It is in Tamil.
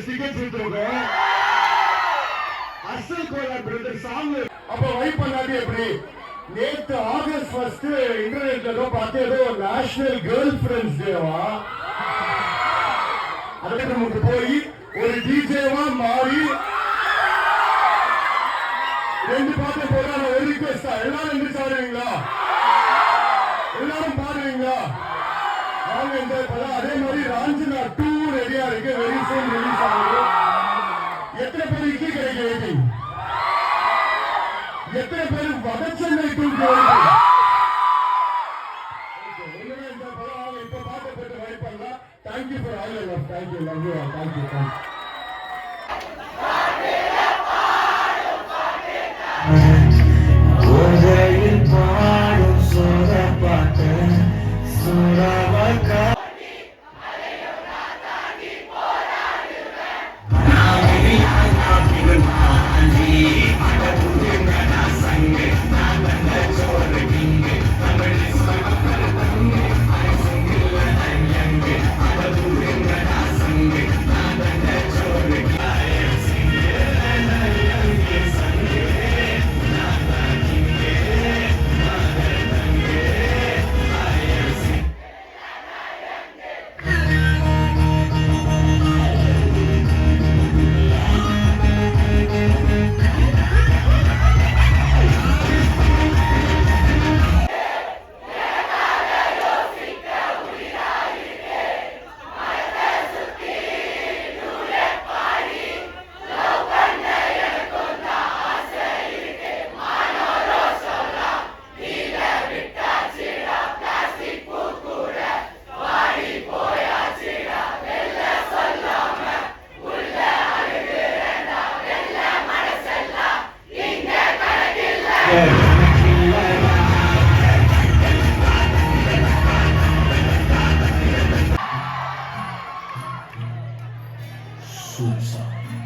டிக்கெட் எடுத்துருக்கோம். அசல் கோலா பிரதர் சாங் அப்ப வைப் பண்ணாது. எப்படி நேத்து ஆகஸ்ட் 1 இன்டர்நெட்ல ஏதோ பார்த்து ஏதோ நேஷனல் கேர்ள் ஃபிரெண்ட்ஸ் டேவா, அதுக்கு நமக்கு போய் ஒரு டிஜேவா மாறி 2 பாட்டு போடுற ஒரு ரிக்வெஸ்டா எல்லாரும் எந்திரிச்சு ஆடுவீங்களா? எல்லாரும் பாடுவீங்களா? வாங்க என்ஜாய் பண்ணலாம். அதே மாதிரி ராஞ்சனா 2 ரெடியா இருக்கு, வெரி சூன் ரிலீஸ் ஆகுது. எத்தனை பேர் இட்லி கிடைக்க வெயிட்டிங்? எத்தனை பேர் வடச்சென்னை 2 இப்ப பாட்டு போட்டு வெயிட் பண்ணலாம். Thank you for all your love. Thank you, love you all. Thank you, thank you. Susah.